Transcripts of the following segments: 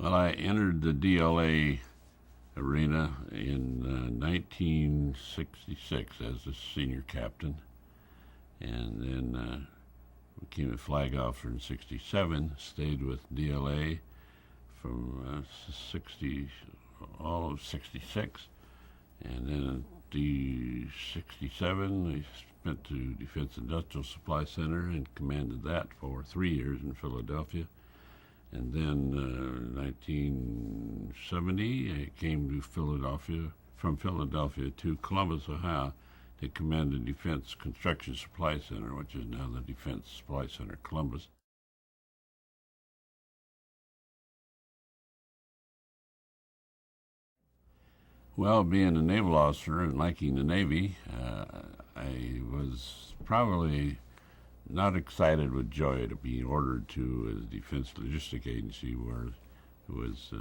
Well, I entered the DLA arena in 1966 as a senior captain, and then became a flag officer in '67. Stayed with DLA from all of '66, and then in '67 I spent to Defense Industrial Supply Center and commanded that for 3 years in Philadelphia. And then 1970, I came to Philadelphia, from Philadelphia to Columbus, Ohio, to command the Defense Construction Supply Center, which is now the Defense Supply Center Columbus. Well, being a naval officer and liking the Navy, I was probably not excited with joy to be ordered to a Defense Logistic Agency where it was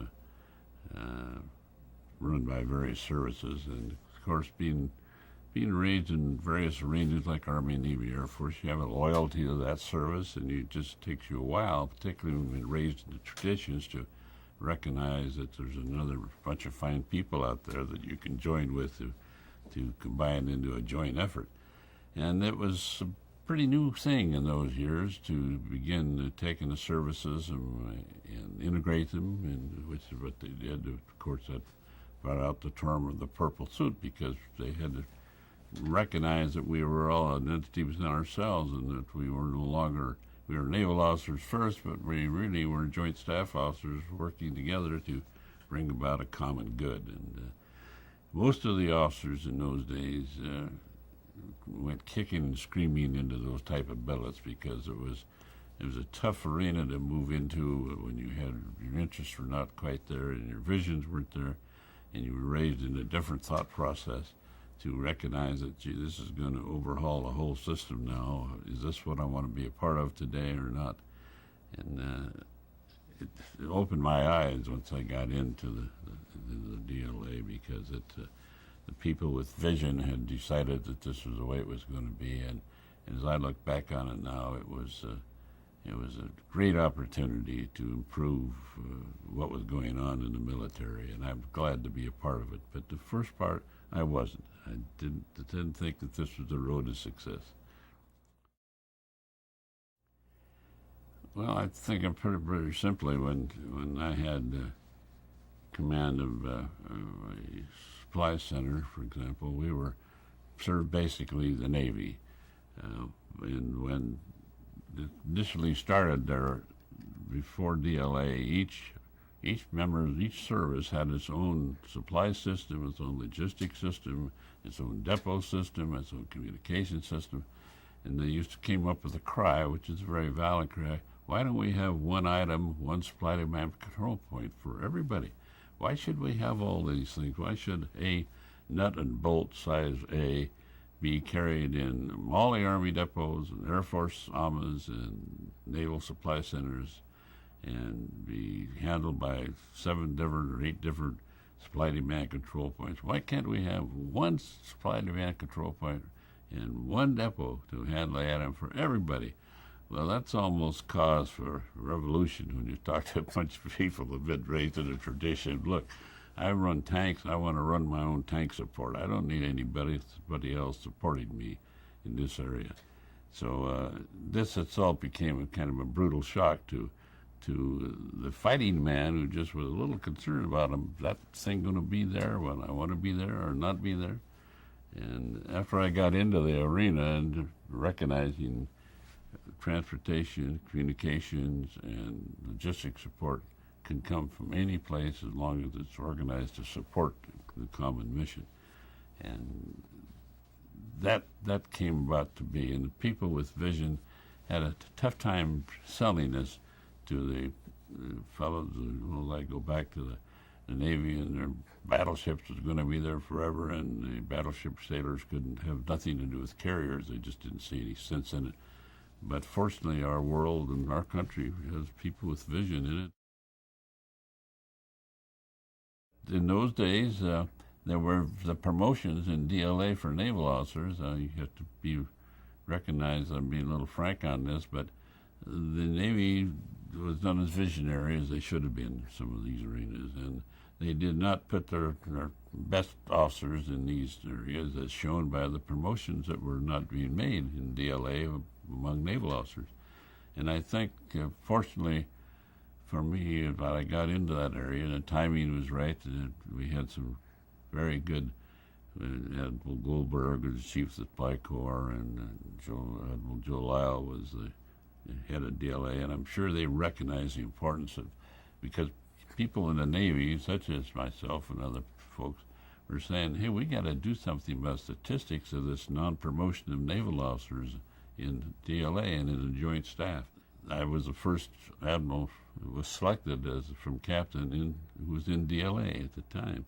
run by various services. And, of course, being raised in various arrangements like Army, Navy, Air Force, you have a loyalty to that service, and it just takes you a while, particularly when you're raised in the traditions, to recognize that there's another bunch of fine people out there that you can join with to combine into a joint effort. And it was a pretty new thing in those years to begin taking the services and integrate them, and which is what they did. Of course, that brought out the term of the purple suit, because they had to recognize that we were all an entity within ourselves, and that we were no longer, we were naval officers first, but we really were joint staff officers working together to bring about a common good. And most of the officers in those days went kicking and screaming into those type of billets, because it was a tough arena to move into when you had your interests were not quite there and your visions weren't there, and you were raised in a different thought process, to recognize that, gee, this is going to overhaul the whole system now. Is this what I want to be a part of today or not? And it opened my eyes once I got into the DLA, because the people with vision had decided that this was the way it was going to be. And as I look back on it now, it was a great opportunity to improve what was going on in the military, and I'm glad to be a part of it. But the first part, I wasn't. I didn't think that this was the road to success. Well, I think I'm pretty simply, when I had command of a supply center, for example, we were served basically the Navy. And when it initially started there, before DLA, each member, each service had its own supply system, its own logistics system, its own depot system, its own communication system. And they came up with a cry, which is a very valid cry: why don't we have one item, one supply demand control point for everybody? Why should we have all these things? Why should a nut and bolt size A be carried in all the Army depots and Air Force AMAs and Naval Supply Centers, and be handled by 7 different or 8 different supply demand control points? Why can't we have one supply demand control point in one depot to handle the item for everybody? Well, that's almost cause for revolution when you talk to a bunch of people who have been raised in a tradition. Look, I run tanks. I want to run my own tank support. I don't need anybody else supporting me in this area. So this itself became a kind of a brutal shock to the fighting man, who just was a little concerned about that thing going to be there when I want to be there or not be there. And after I got into the arena and recognizing transportation, communications, and logistics support can come from any place as long as it's organized to support the common mission. And that came about to be. And the people with vision had a tough time selling this to the fellows who go back to the Navy, and their battleships was going to be there forever, and the battleship sailors couldn't have nothing to do with carriers. They just didn't see any sense in it. But fortunately, our world and our country has people with vision in it. In those days, there were the promotions in DLA for naval officers. You have to be recognized. I'm being a little frank on this, but the Navy was not as visionary as they should have been in some of these arenas, and they did not put their best officers in these areas, as shown by the promotions that were not being made in DLA among naval officers. And I think, fortunately for me, when I got into that area, the timing was right. We had some very good Admiral Goldberg was chief of the Supply Corps, and Admiral Joe Lyle was the head of DLA, and I'm sure they recognized the importance of, because people in the Navy, such as myself and other folks, were saying, hey, we got to do something about statistics of this non-promotion of naval officers in DLA and in the Joint Staff. I was the first admiral who was selected as from captain who was in DLA at the time.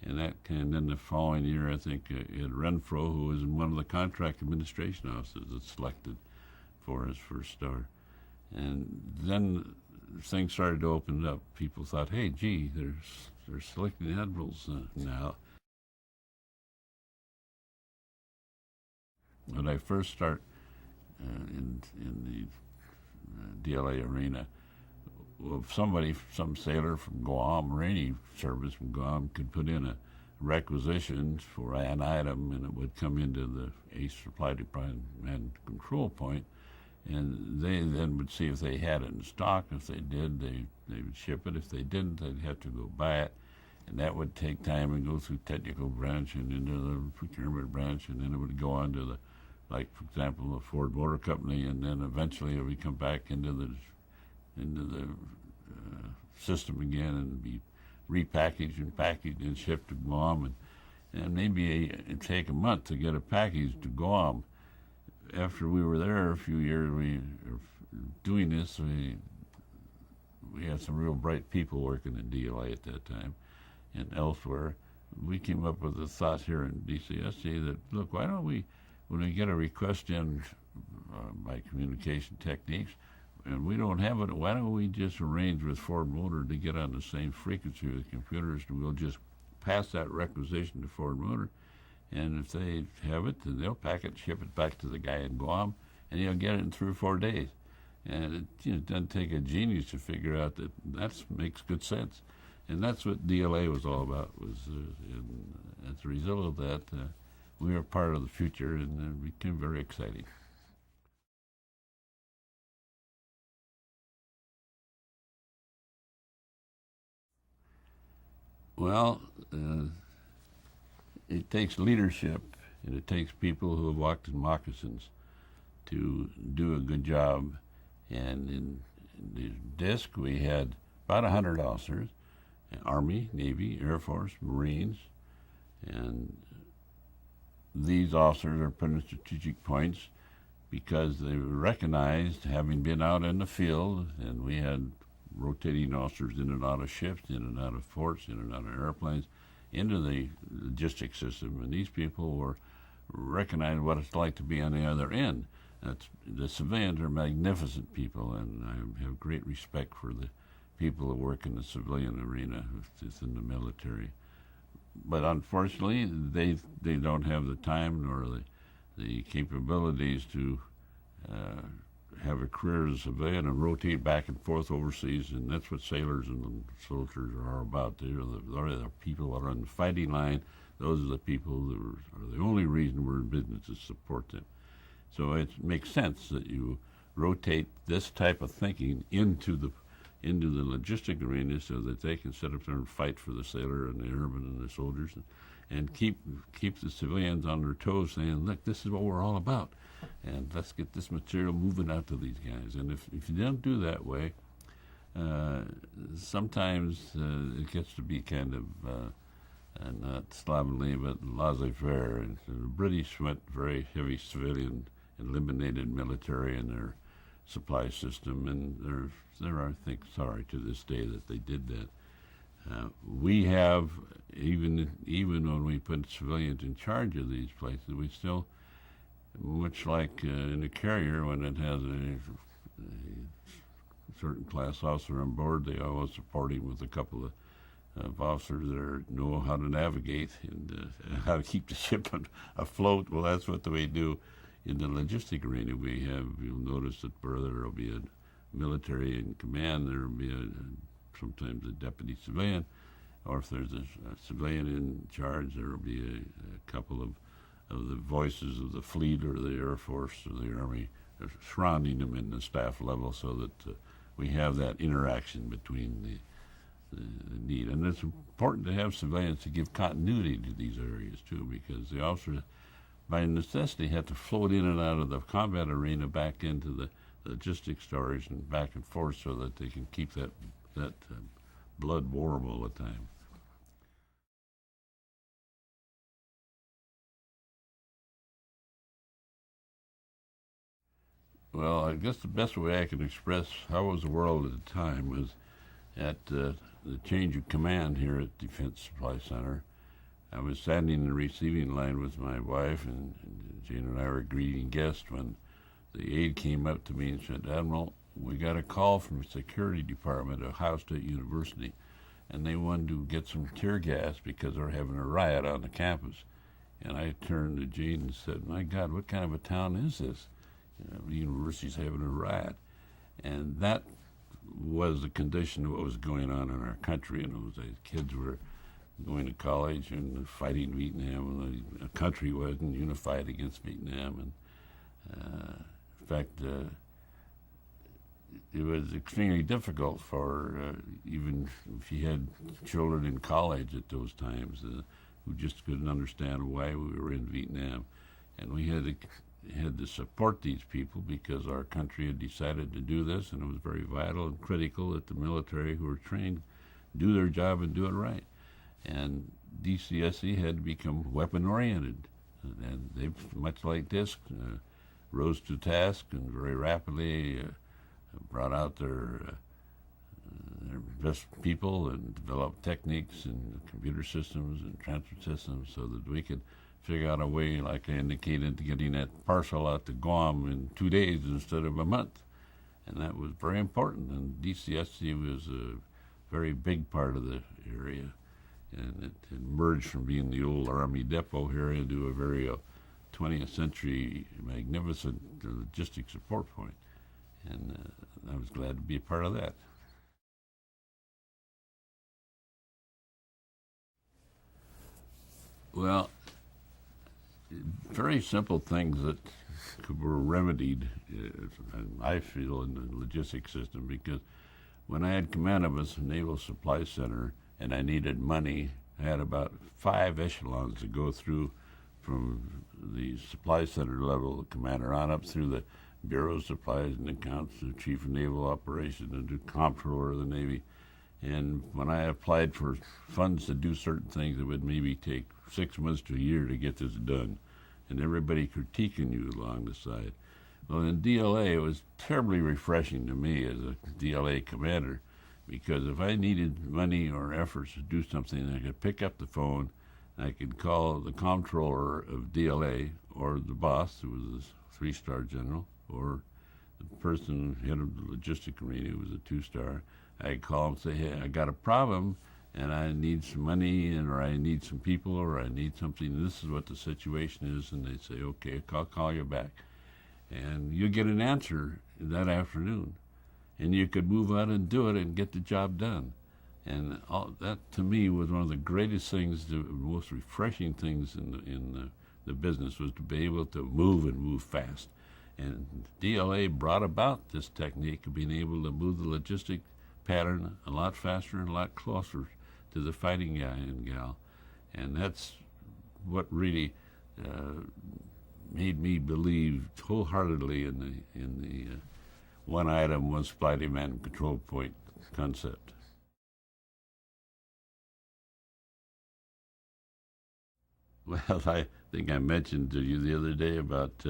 And then the following year, I think Ed Renfro, who was one of the contract administration officers, was selected for his first star. And then things started to open up. People thought, hey, gee, they're selecting admirals now. When I first start in the DLA arena, well, some sailor from Guam or any service from Guam could put in a requisitions for an item, and it would come into the ACE Supply Department and Control Point, and they then would see if they had it in stock. If they did, they would ship it. If they didn't, they'd have to go buy it, and that would take time and go through technical branch and into the procurement branch, and then it would go on to the, like, for example, the Ford Motor Company, and then eventually it would come back into the system again and be repackaged and packaged and shipped to Guam, and maybe it'd take a month to get a package to Guam. After we were there a few years, doing this, we had some real bright people working in DLA at that time and elsewhere. We came up with a thought here in DCSC that, look, why don't we, when we get a request in by communication techniques, and we don't have it, why don't we just arrange with Ford Motor to get on the same frequency with computers, and we'll just pass that requisition to Ford Motor, and if they have it, then they'll pack it, ship it back to the guy in Guam, and he'll get it in 3 or 4 days. And it doesn't take a genius to figure out that makes good sense. And that's what DLA was all about, and as a result of that, we were part of the future, and it became very exciting. Well, it takes leadership, and it takes people who have walked in moccasins to do a good job. And in the DISC, we had about 100 officers, Army, Navy, Air Force, Marines, and these officers are put in strategic points because they were recognized, having been out in the field, and we had rotating officers in and out of ships, in and out of forts, in and out of airplanes, into the logistics system. And these people were recognizing what it's like to be on the other end. The civilians are magnificent people, and I have great respect for the people who work in the civilian arena, within the military. But unfortunately, they don't have the time nor the capabilities to have a career as a civilian and rotate back and forth overseas, and that's what sailors and soldiers are about. They're the people that are on the fighting line. Those are the people that are the only reason we're in business, to support them. So it makes sense that you rotate this type of thinking into the logistic arena so that they can sit up there and fight for the sailor and the airman and the soldiers, and keep the civilians on their toes, saying, look, this is what we're all about, and let's get this material moving out to these guys. And if you don't do that way, sometimes it gets to be kind of not slovenly, but laissez-faire. And so the British went very heavy civilian, eliminated military in their supply system, and they're I think sorry to this day that they did that. We have, even when we put civilians in charge of these places, we still, much like in a carrier, when it has a certain class officer on board, they always support him with a couple of officers that know how to navigate and how to keep the ship afloat. Well, that's what we do in the logistic arena, you'll notice that where there will be a military in command, there will be sometimes a deputy civilian, or if there's a civilian in charge, there will be a couple of the voices of the fleet or the Air Force or the Army surrounding them in the staff level, so that we have that interaction between the need. And it's important to have civilians to give continuity to these areas too, because the officers, by necessity, have to float in and out of the combat arena back into the logistic storage and back and forth, so that they can keep that blood warm all the time. Well, I guess the best way I can express how was the world at the time was at the change of command here at Defense Supply Center. I was standing in the receiving line with my wife, and Jane and I were greeting guests when the aide came up to me and said, "Admiral, we got a call from the security department at Ohio State University, and they wanted to get some tear gas because they're having a riot on the campus." And I turned to Jane and said, "My God, what kind of a town is this? The university's having a riot." And that was the condition of what was going on in our country in those days. Kids were going to college and fighting Vietnam, and the country wasn't unified against Vietnam. And in fact, it was extremely difficult for even if you had children in college at those times who just couldn't understand why we were in Vietnam. And we had to support these people because our country had decided to do this, and it was very vital and critical that the military who were trained do their job and do it right. And DCSC had to become weapon-oriented, and they, much like DISC, rose to task and very rapidly brought out their best people and developed techniques and computer systems and transfer systems so that we could figure out a way, like I indicated, to getting that parcel out to Guam in 2 days instead of a month. And that was very important, and DCSC was a very big part of the area. And it emerged from being the old Army depot here into a very 20th century magnificent logistic support point. And I was glad to be a part of that. Well, very simple things that were remedied, I feel, in the logistics system, because when I had command of a Naval Supply Center and I needed money, I had about 5 echelons to go through, from the supply center level commander on up through the Bureau of Supplies and Accounts, the Chief of Naval Operations, and the Comptroller of the Navy. And when I applied for funds to do certain things, it would maybe take 6 months to a year to get this done, and everybody critiquing you along the side. Well, in DLA, it was terribly refreshing to me as a DLA commander, because if I needed money or efforts to do something, I could pick up the phone, I could call the comptroller of DLA, or the boss, who was a 3-star general, or the person head of the logistic arena, who was a 2-star. I'd call and say, "Hey, I got a problem, and I need some money, or I need some people, or I need something. And this is what the situation is." And they'd say, "Okay, I'll call you back." And you get an answer that afternoon, and you could move out and do it and get the job done. And all, that, to me, was one of the greatest things, the most refreshing things in the business, was to be able to move and move fast. And DLA brought about this technique of being able to move the logistic pattern a lot faster and a lot closer to the fighting guy and gal. And that's what really made me believe wholeheartedly in the one item, one supply demand control point concept. Well, I think I mentioned to you the other day about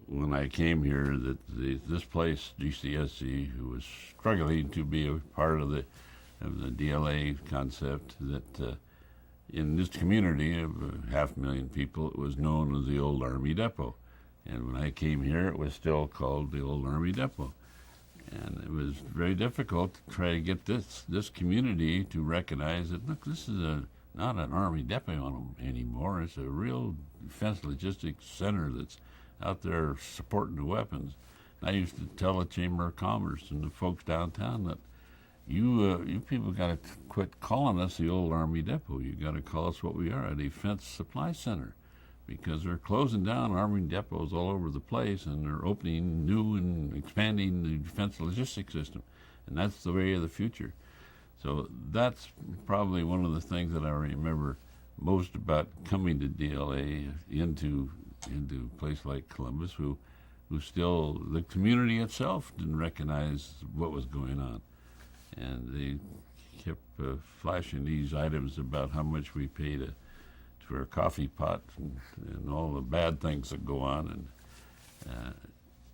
when I came here that this place, DCSC, who was struggling to be a part of the DLA concept, that in this community of 500,000 people, it was known as the old Army Depot. And when I came here, it was still called the old Army Depot. And it was very difficult to try to get this community to recognize that, look, this is not an Army depot anymore. It's a real defense logistics center that's out there supporting the weapons. And I used to tell the Chamber of Commerce and the folks downtown that you people got to quit calling us the old Army depot. You got to call us what we are, a defense supply center, because they're closing down Army depots all over the place, and they're opening new and expanding the defense logistics system, and that's the way of the future. So that's probably one of the things that I remember most about coming to DLA into a place like Columbus, who still, the community itself didn't recognize what was going on, and they kept flashing these items about how much we paid for a coffee pot and all the bad things that go on, and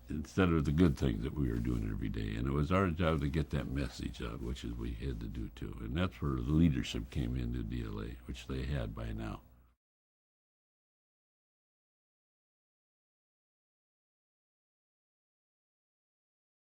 instead of the good things that we were doing every day. And it was our job to get that message out, which is we had to do too. And that's where the leadership came into DLA, which they had by now.